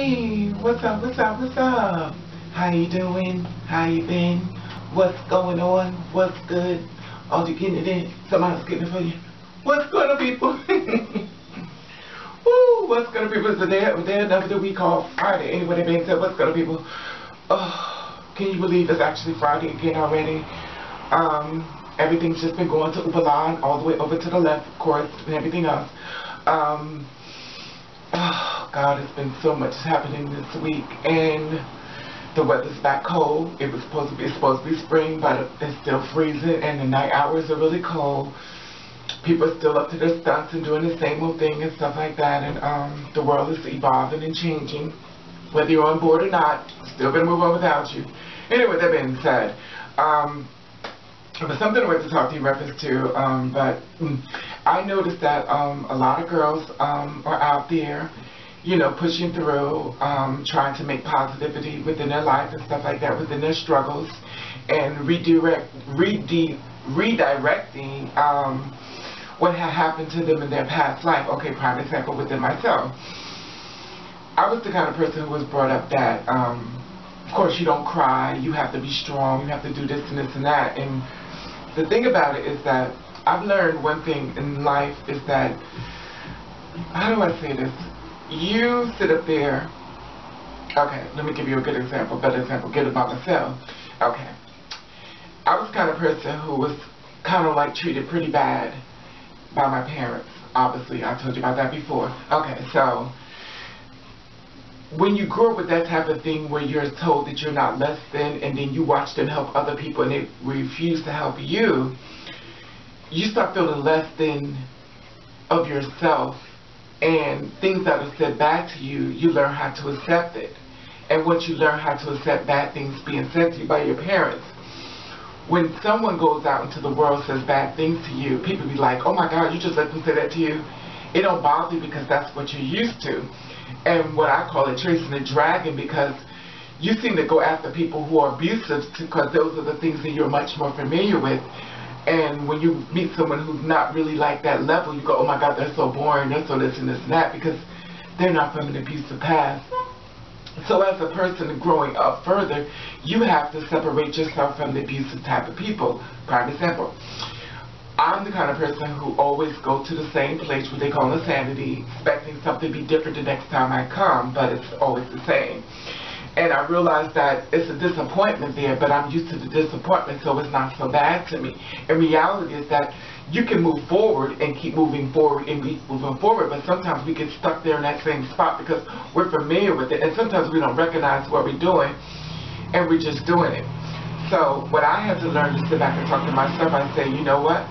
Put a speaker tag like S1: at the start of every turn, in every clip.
S1: Hey, what's up, what's up, what's up? How you doing? How you been? What's going on? What's good? Are you getting it in? Somebody's getting it for you. What's going on, people? Woo, what's going on, people? It's the day of the week called Friday. Anyway, that being said, what's going on, people? Oh, can you believe it's actually Friday again already? Everything's just been going to Uberline, all the way over to the left, of course, and everything else. Oh God, it's been so much happening this week, and the weather's back cold. It's supposed to be spring, but it's still freezing, and the night hours are really cold. People are still up to their stunts and doing the same old thing and stuff like that, and the world is evolving and changing. Whether you're on board or not, still gonna move on without you. Anyway, that being said, but something I wanted to talk to you in reference to, I noticed that a lot of girls are out there, you know, pushing through, trying to make positivity within their life and stuff like that, within their struggles, and redirecting what had happened to them in their past life. Okay, prime example within myself. I was the kind of person who was brought up that, of course, you don't cry, you have to be strong, you have to do this and this and that. And the thing about it is that I've learned one thing in life is that, how do I say this? You sit up there, okay, let me give you a good example, better example, get about myself. Okay, I was the kind of person who was kind of like treated pretty bad by my parents. Obviously, I told you about that before. Okay, so when you grow up with that type of thing where you're told that you're not less than, and then you watch them help other people and they refuse to help you, you start feeling less than of yourself, and things that are said back to you, you learn how to accept it. And once you learn how to accept bad things being said to you by your parents, when someone goes out into the world and says bad things to you, people be like, oh my God, you just let them say that to you? It don't bother you because that's what you're used to. And what I call it chasing the dragon, because you seem to go after people who are abusive because those are the things that you're much more familiar with. And when you meet someone who's not really like that level, you go, oh my God, they're so boring, they're so this and this and that, because they're not from an abusive past. So as a person growing up further, you have to separate yourself from the abusive type of people. Prime example. I'm the kind of person who always go to the same place, what they call insanity, expecting something to be different the next time I come, but it's always the same. And I realize that it's a disappointment there, but I'm used to the disappointment, so it's not so bad to me. And reality is that you can move forward and keep moving forward and keep moving forward, but sometimes we get stuck there in that same spot because we're familiar with it, and sometimes we don't recognize what we're doing, and we're just doing it. So what I had to learn is sit back and talk to myself. I say, you know what?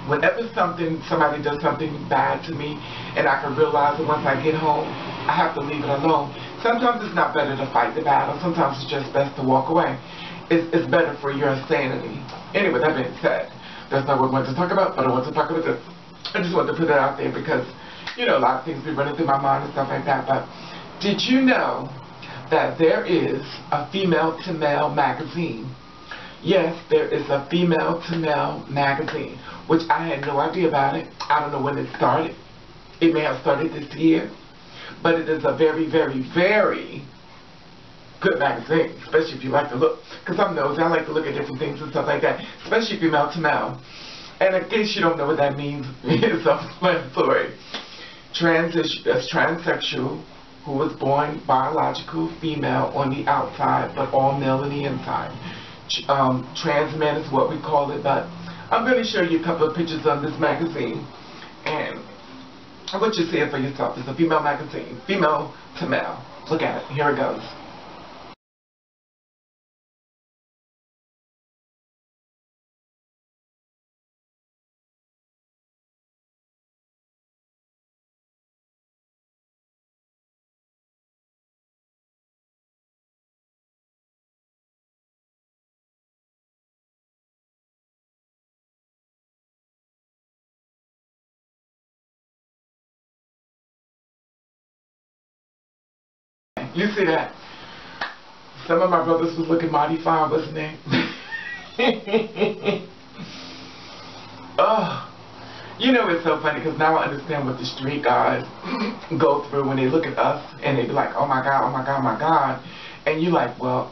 S1: Whenever somebody does something bad to me, and I can realize that once I get home, I have to leave it alone. Sometimes it's not better to fight the battle. Sometimes it's just best to walk away. It's better for your sanity. Anyway, that being said, that's not what I wanted to talk about, but I want to talk about this. I just wanted to put that out there because, you know, a lot of things be running through my mind and stuff like that. But did you know that there is a female-to-male magazine? Yes, there is a female-to-male magazine, which I had no idea about it. I don't know when it started. It may have started this year, but it is a very, very, very good magazine, especially if you like to look, because I'm nosy, I like to look at different things and stuff like that, especially female-to-male. And in case you don't know what that means, it's self-explanatory. Transsexual, who was born biological female on the outside, but all male on the inside. Trans man is what we call it, but I'm going to show you a couple of pictures on this magazine, and I want you to see it for yourself. It's a female magazine, female to male. Look at it. Here it goes. You see that? Some of my brothers was looking mighty fine, wasn't they? Oh, You know, it's so funny because now I understand what the street guys go through when they look at us and they be like, oh my God, oh my God, oh my God. And you're like, well,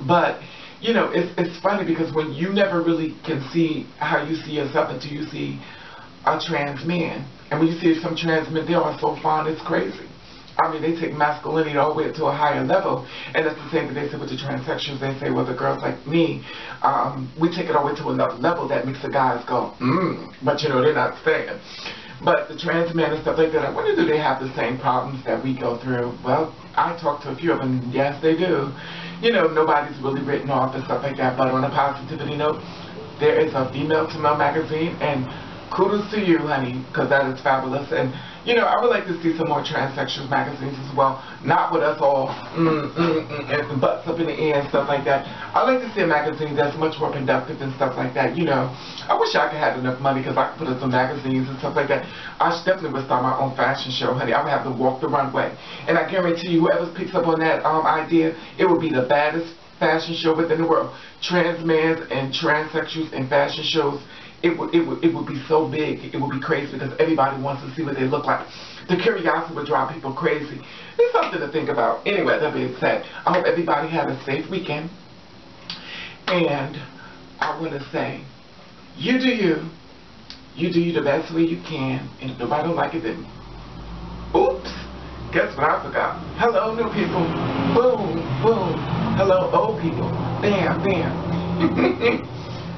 S1: But, you know, it's funny because when you never really can see how you see yourself until you see a trans man. And when you see some trans men, they are so fond, it's crazy. I mean, they take masculinity all the way up to a higher level. And that's the same thing they say with the transsexuals. They say, well, the girls like me, we take it all the way to another level that makes the guys go, But, you know, they're not saying. But the trans men and stuff like that, I wonder, do they have the same problems that we go through? Well, I talked to a few of them. Yes, they do. You know, nobody's really written off and stuff like that. But on a positivity note, there is a female-to-male magazine, and kudos to you, honey, because that is fabulous. And, you know, I would like to see some more transsexuals magazines as well. Not with us all, and butts up in the air and stuff like that. I like to see a magazine that's much more productive and stuff like that, you know. I wish I could have enough money because I could put in some magazines and stuff like that. I definitely would start my own fashion show, honey. I would have to walk the runway. And I guarantee you, whoever picks up on that idea, it would be the baddest fashion show within the world. Trans men and transsexuals and fashion shows. It would be so big, it would be crazy because everybody wants to see what they look like. The curiosity would drive people crazy. It's something to think about. Anyway, that being said, I hope everybody had a safe weekend. And I want to say, you do you. You do you the best way you can. And if nobody don't like it, then oops. Guess what I forgot? Hello, new people. Boom, boom. Hello, old people. Bam, bam.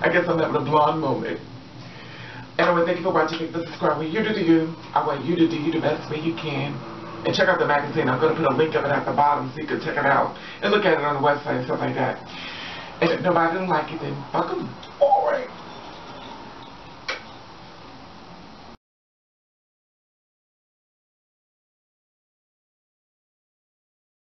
S1: I guess I'm having a blonde moment. Anyway, thank you for watching. Thank you for subscribing. You do you. I want you to do you the best way you can. And check out the magazine. I'm going to put a link of it at the bottom so you can check it out. And look at it on the website and stuff like that. And if nobody doesn't like it, then fuck them. Alright.